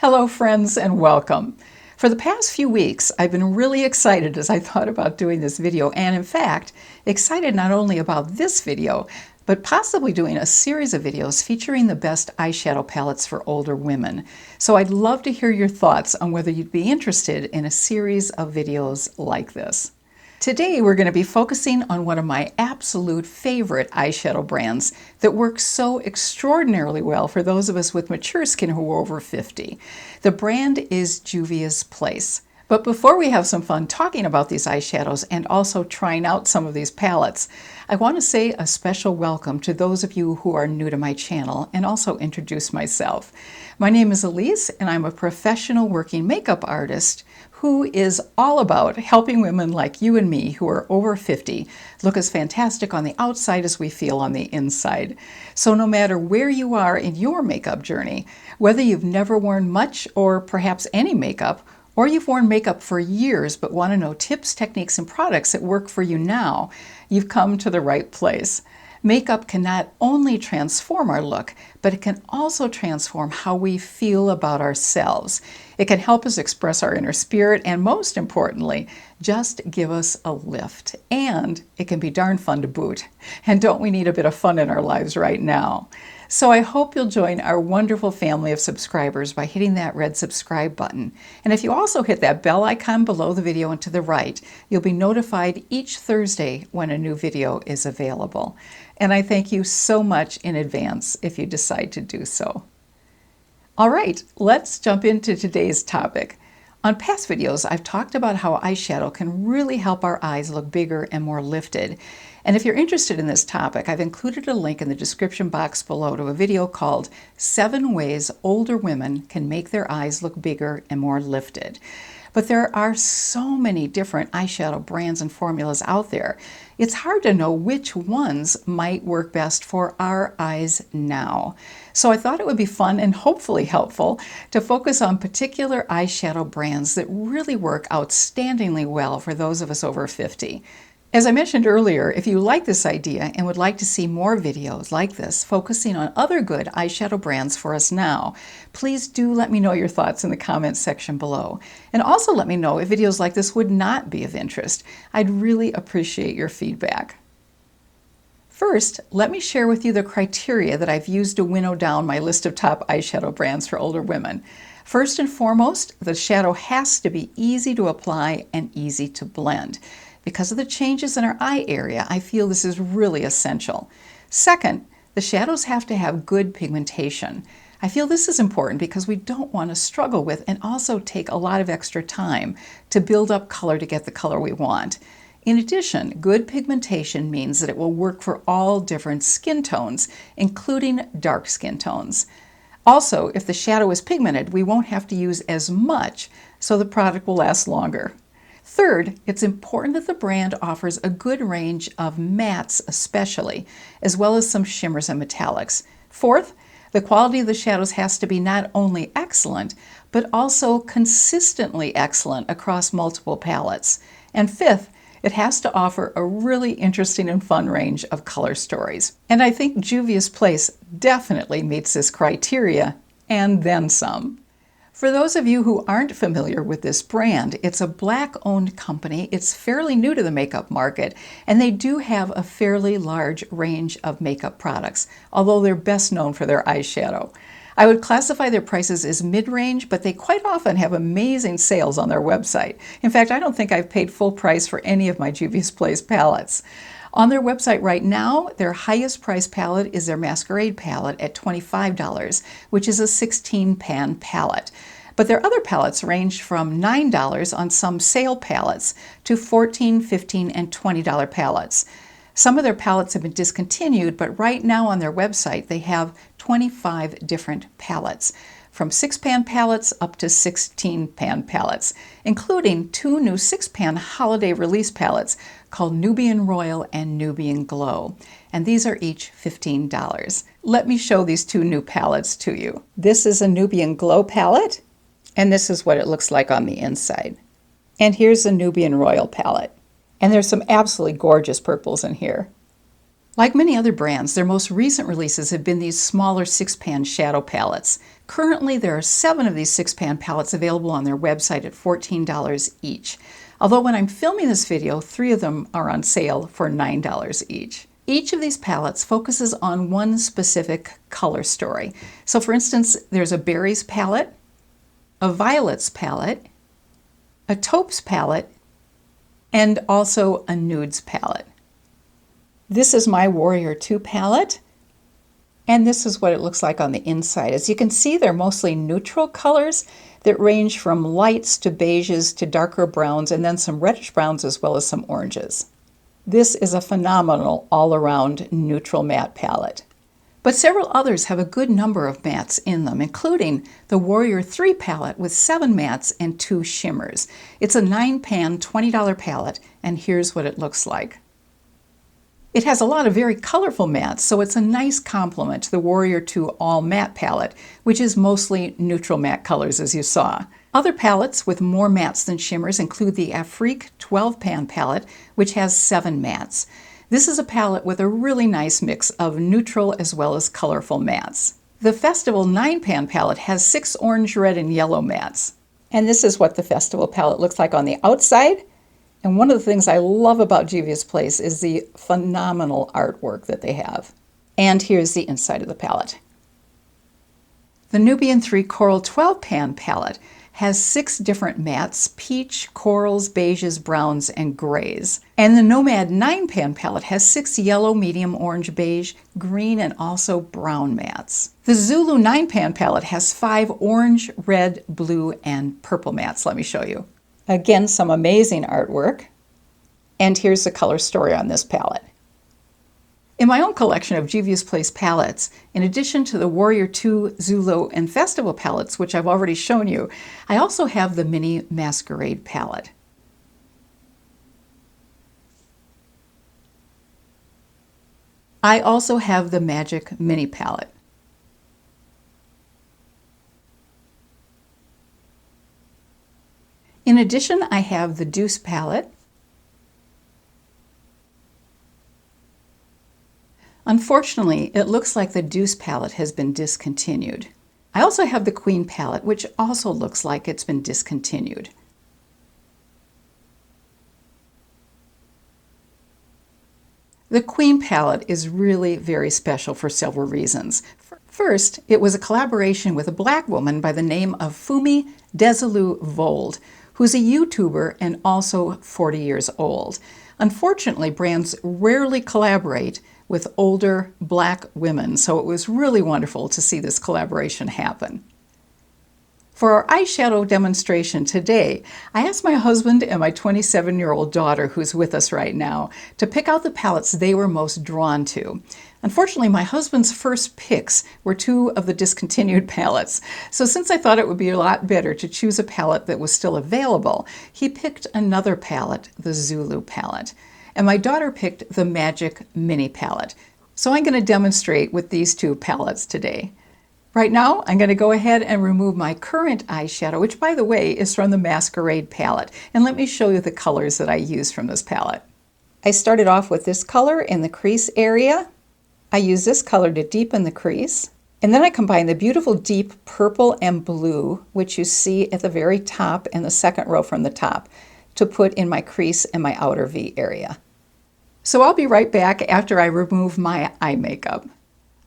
Hello friends and welcome. For the past few weeks, I've been really excited as I thought about doing this video, and in fact, excited not only about this video, but possibly doing a series of videos featuring the best eyeshadow palettes for older women. So I'd love to hear your thoughts on whether you'd be interested in a series of videos like this. Today we're going to be focusing on one of my absolute favorite eyeshadow brands that works so extraordinarily well for those of us with mature skin who are over 50. The brand is Juvia's Place. But before we have some fun talking about these eyeshadows and also trying out some of these palettes, I want to say a special welcome to those of you who are new to my channel and also introduce myself. My name is Elise and I'm a professional working makeup artist who is all about helping women like you and me who are over 50 look as fantastic on the outside as we feel on the inside. So no matter where you are in your makeup journey, whether you've never worn much or perhaps any makeup, or you've worn makeup for years but want to know tips, techniques, and products that work for you now, you've come to the right place. Makeup can not only transform our look, but it can also transform how we feel about ourselves. It can help us express our inner spirit and, most importantly, just give us a lift. And it can be darn fun to boot. And don't we need a bit of fun in our lives right now? So I hope you'll join our wonderful family of subscribers by hitting that red subscribe button. And if you also hit that bell icon below the video and to the right, you'll be notified each Thursday when a new video is available. And I thank you so much in advance if you decide to do so. All right, let's jump into today's topic. On past videos, I've talked about how eyeshadow can really help our eyes look bigger and more lifted. And if you're interested in this topic, I've included a link in the description box below to a video called 7 Ways Older Women Can Make Their Eyes Look Bigger and More Lifted. But there are so many different eyeshadow brands and formulas out there. It's hard to know which ones might work best for our eyes now. So I thought it would be fun and hopefully helpful to focus on particular eyeshadow brands that really work outstandingly well for those of us over 50. As I mentioned earlier, if you like this idea and would like to see more videos like this focusing on other good eyeshadow brands for us now, please do let me know your thoughts in the comments section below. And also let me know if videos like this would not be of interest. I'd really appreciate your feedback. First, let me share with you the criteria that I've used to winnow down my list of top eyeshadow brands for older women. First and foremost, the shadow has to be easy to apply and easy to blend. Because of the changes in our eye area, I feel this is really essential. Second, the shadows have to have good pigmentation. I feel this is important because we don't want to struggle with and also take a lot of extra time to build up color to get the color we want. In addition, good pigmentation means that it will work for all different skin tones, including dark skin tones. Also, if the shadow is pigmented, we won't have to use as much, so the product will last longer. Third, it's important that the brand offers a good range of mattes especially, as well as some shimmers and metallics. Fourth, the quality of the shadows has to be not only excellent, but also consistently excellent across multiple palettes. And fifth, it has to offer a really interesting and fun range of color stories. And I think Juvia's Place definitely meets this criteria, and then some. For those of you who aren't familiar with this brand, it's a Black-owned company. It's fairly new to the makeup market, and they do have a fairly large range of makeup products, although they're best known for their eyeshadow. I would classify their prices as mid-range, but they quite often have amazing sales on their website. In fact, I don't think I've paid full price for any of my Juvia's Place palettes. On their website right now, their highest price palette is their Masquerade palette at $25, which is a 16-pan palette. But their other palettes range from $9 on some sale palettes to $14, $15, and $20 palettes. Some of their palettes have been discontinued, but right now on their website they have 25 different palettes, from 6-pan palettes up to 16-pan palettes, including 2 new 6-pan holiday release palettes called Nubian Royal and Nubian Glow. And these are each $15. Let me show these 2 new palettes to you. This is a Nubian Glow palette, and this is what it looks like on the inside. And here's the Nubian Royal palette. And there's some absolutely gorgeous purples in here. Like many other brands, their most recent releases have been these smaller 6-pan shadow palettes. Currently, there are 7 of these 6-pan palettes available on their website at $14 each. Although when I'm filming this video, 3 of them are on sale for $9 each. Each of these palettes focuses on one specific color story. So for instance, there's a berries palette, a violets palette, a taupes palette, and also a nudes palette. This is my Warrior 2 palette, and this is what it looks like on the inside. As you can see, they're mostly neutral colors that range from lights to beiges to darker browns, and then some reddish browns as well as some oranges. This is a phenomenal all-around neutral matte palette. But several others have a good number of mattes in them, including the Warrior 3 palette with 7 mattes and 2 shimmers. It's a 9-pan, $20 palette, and here's what it looks like. It has a lot of very colorful mattes, so it's a nice complement to the Warrior 2 All Matte palette, which is mostly neutral matte colors as you saw. Other palettes with more mattes than shimmers include the Afrique 12-pan palette, which has 7 mattes. This is a palette with a really nice mix of neutral as well as colorful mattes. The Festival 9-pan palette has 6 orange, red, and yellow mattes. And this is what the Festival palette looks like on the outside. And one of the things I love about Juvia's Place is the phenomenal artwork that they have. And here's the inside of the palette. The Nubian 3 Coral 12-pan palette has 6 different mattes: peach, corals, beiges, browns, and grays. And the Nomad 9-pan palette has 6 yellow, medium orange, beige, green, and also brown mattes. The Zulu 9-pan palette has 5 orange, red, blue, and purple mattes. Let me show you. Again, some amazing artwork. And here's the color story on this palette. In my own collection of Juvia's Place palettes, in addition to the Warrior 2, Zulu, and Festival palettes, which I've already shown you, I also have the Mini Masquerade palette. I also have the Magic Mini palette. In addition, I have the Deuce palette. Unfortunately, it looks like the Deuce palette has been discontinued. I also have the Queen palette, which also looks like it's been discontinued. The Queen palette is really very special for several reasons. First, it was a collaboration with a Black woman by the name of Fumi Desilu Vold, who's a YouTuber and also 40 years old. Unfortunately, brands rarely collaborate with older Black women, so it was really wonderful to see this collaboration happen. For our eyeshadow demonstration today, I asked my husband and my 27-year-old daughter, who's with us right now, to pick out the palettes they were most drawn to. Unfortunately, my husband's first picks were 2 of the discontinued palettes, so since I thought it would be a lot better to choose a palette that was still available, he picked another palette, the Zulu palette. And my daughter picked the Magic Mini palette. So I'm going to demonstrate with these 2 palettes today. Right now, I'm going to go ahead and remove my current eyeshadow, which, by the way, is from the Masquerade palette. And let me show you the colors that I used from this palette. I started off with this color in the crease area. I use this color to deepen the crease. And then I combine the beautiful deep purple and blue, which you see at the very top and the second row from the top, to put in my crease and my outer V area. So I'll be right back after I remove my eye makeup.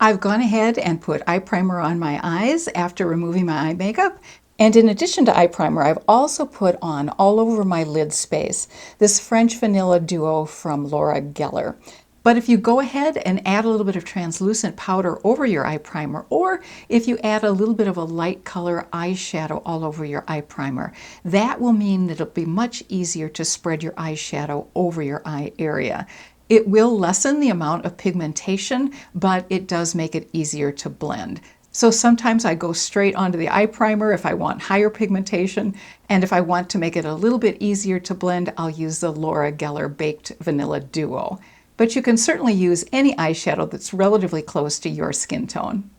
I've gone ahead and put eye primer on my eyes after removing my eye makeup. And in addition to eye primer, I've also put on all over my lid space this French Vanilla Duo from Laura Geller. But if you go ahead and add a little bit of translucent powder over your eye primer, or if you add a little bit of a light color eyeshadow all over your eye primer, that will mean that it'll be much easier to spread your eyeshadow over your eye area. It will lessen the amount of pigmentation, but it does make it easier to blend. So sometimes I go straight onto the eye primer if I want higher pigmentation, and if I want to make it a little bit easier to blend, I'll use the Laura Geller Baked Vanilla Duo. But you can certainly use any eyeshadow that's relatively close to your skin tone.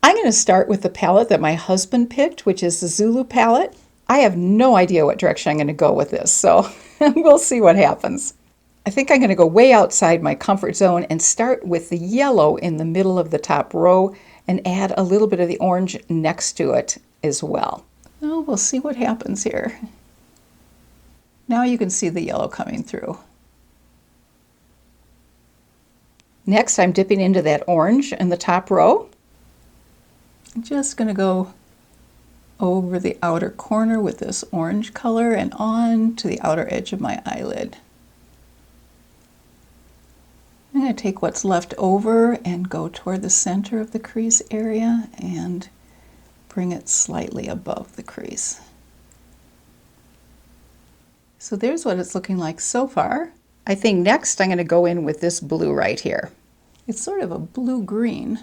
I'm going to start with the palette that my husband picked, which is the Zulu palette. I have no idea what direction I'm going to go with this, so we'll see what happens. I think I'm going to go way outside my comfort zone and start with the yellow in the middle of the top row and add a little bit of the orange next to it as well. Well, we'll see what happens here. Now you can see the yellow coming through. Next, I'm dipping into that orange in the top row. I'm just going to go over the outer corner with this orange color and on to the outer edge of my eyelid. I'm going to take what's left over and go toward the center of the crease area and bring it slightly above the crease. So there's what it's looking like so far. I think next I'm going to go in with this blue right here. It's sort of a blue-green.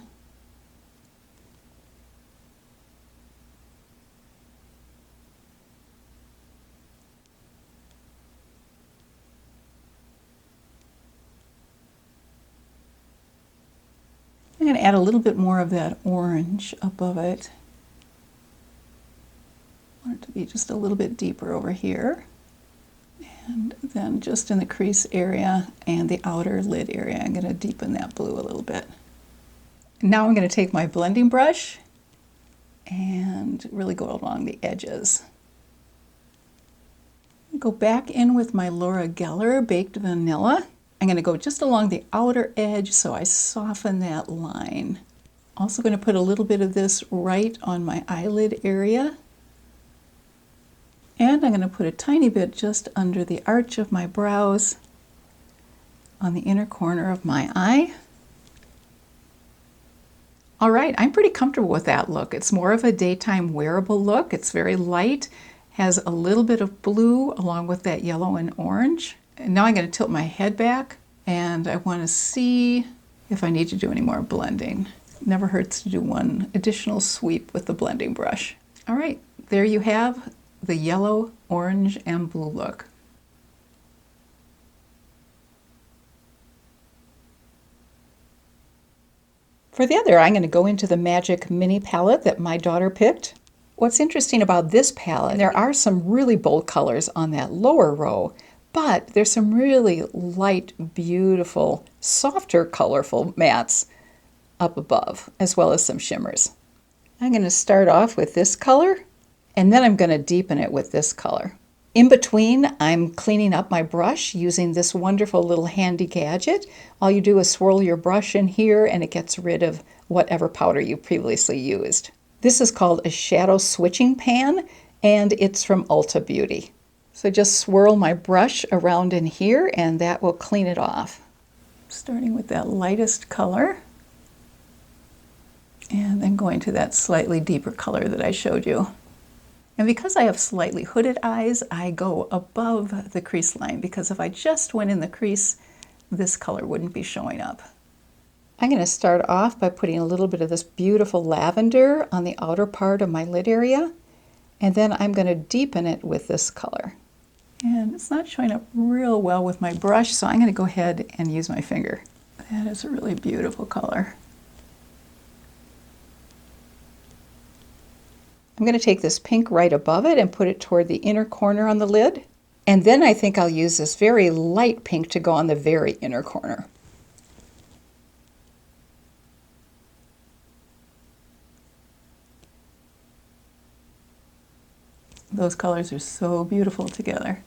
I'm going to add a little bit more of that orange above it. I want it to be just a little bit deeper over here. And then just in the crease area and the outer lid area, I'm going to deepen that blue a little bit. Now I'm going to take my blending brush and really go along the edges. Go back in with my Laura Geller Baked Vanilla. I'm going to go just along the outer edge so I soften that line. Also going to put a little bit of this right on my eyelid area. And I'm going to put a tiny bit just under the arch of my brows on the inner corner of my eye. All right, I'm pretty comfortable with that look. It's more of a daytime wearable look. It's very light, has a little bit of blue along with that yellow and orange. And now I'm going to tilt my head back and I want to see if I need to do any more blending. Never hurts to do one additional sweep with the blending brush. All right, there you have the yellow, orange, and blue look. For the other, I'm going to go into the Magic Mini palette that my daughter picked. What's interesting about this palette, there are some really bold colors on that lower row, but there's some really light, beautiful, softer, colorful mattes up above, as well as some shimmers. I'm going to start off with this color, and then I'm going to deepen it with this color. In between, I'm cleaning up my brush using this wonderful little handy gadget. All you do is swirl your brush in here and it gets rid of whatever powder you previously used. This is called a shadow switching pan and it's from Ulta Beauty. So just swirl my brush around in here and that will clean it off. Starting with that lightest color and then going to that slightly deeper color that I showed you. And because I have slightly hooded eyes, I go above the crease line because if I just went in the crease, this color wouldn't be showing up. I'm going to start off by putting a little bit of this beautiful lavender on the outer part of my lid area, and then I'm going to deepen it with this color. And it's not showing up real well with my brush, so I'm going to go ahead and use my finger. That is a really beautiful color. I'm going to take this pink right above it and put it toward the inner corner on the lid. And then I think I'll use this very light pink to go on the very inner corner. Those colors are so beautiful together.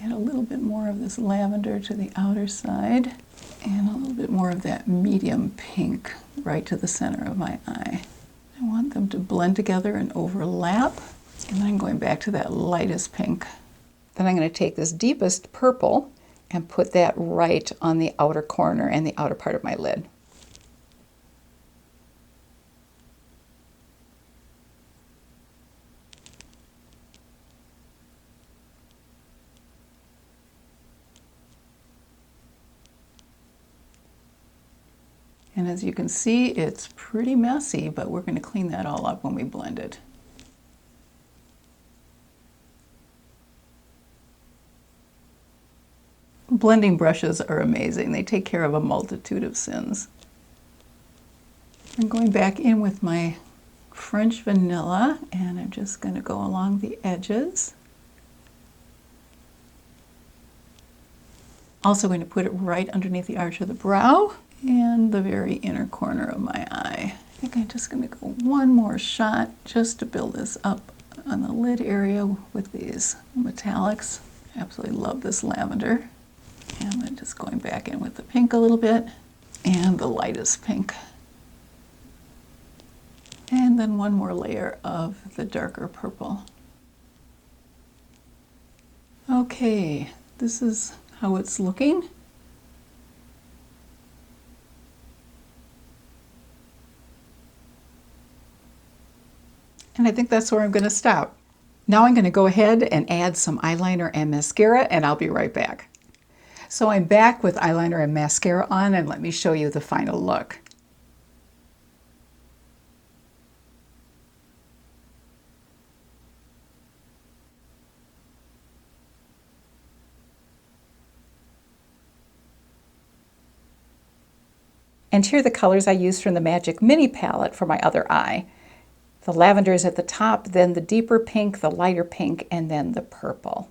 Add a little bit more of this lavender to the outer side and a little bit more of that medium pink right to the center of my eye. I want them to blend together and overlap. And then I'm going back to that lightest pink. Then I'm going to take this deepest purple and put that right on the outer corner and the outer part of my lid. And as you can see, it's pretty messy, but we're going to clean that all up when we blend it. Blending brushes are amazing. They take care of a multitude of sins. I'm going back in with my French vanilla, and I'm just going to go along the edges. Also going to put it right underneath the arch of the brow and the very inner corner of my eye. I think I'm just going to go one more shot just to build this up on the lid area with these metallics. I absolutely love this lavender. And then just going back in with the pink a little bit and the lightest pink. And then one more layer of the darker purple. Okay, this is how it's looking. And I think that's where I'm going to stop. Now I'm going to go ahead and add some eyeliner and mascara, and I'll be right back. So I'm back with eyeliner and mascara on, and let me show you the final look. And here are the colors I used from the Magic Mini palette for my other eye. The lavender is at the top, then the deeper pink, the lighter pink, and then the purple.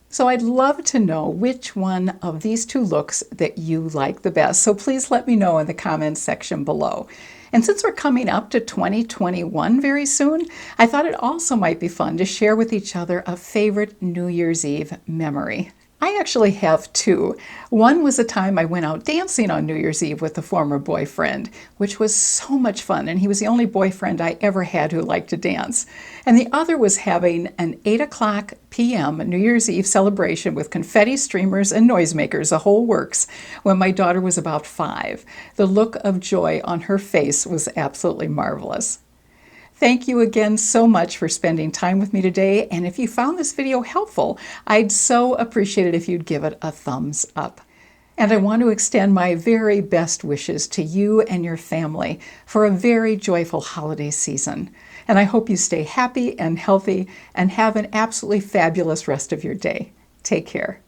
So I'd love to know which one of these two looks that you like the best. So please let me know in the comments section below. And since we're coming up to 2021 very soon, I thought it also might be fun to share with each other a favorite New Year's Eve memory. I actually have two. One was a time I went out dancing on New Year's Eve with a former boyfriend, which was so much fun, and he was the only boyfriend I ever had who liked to dance. And the other was having an 8 p.m. New Year's Eve celebration with confetti, streamers, and noisemakers, the whole works, when my daughter was about 5. The look of joy on her face was absolutely marvelous. Thank you again so much for spending time with me today, and if you found this video helpful, I'd so appreciate it if you'd give it a thumbs up. And I want to extend my very best wishes to you and your family for a very joyful holiday season. And I hope you stay happy and healthy and have an absolutely fabulous rest of your day. Take care.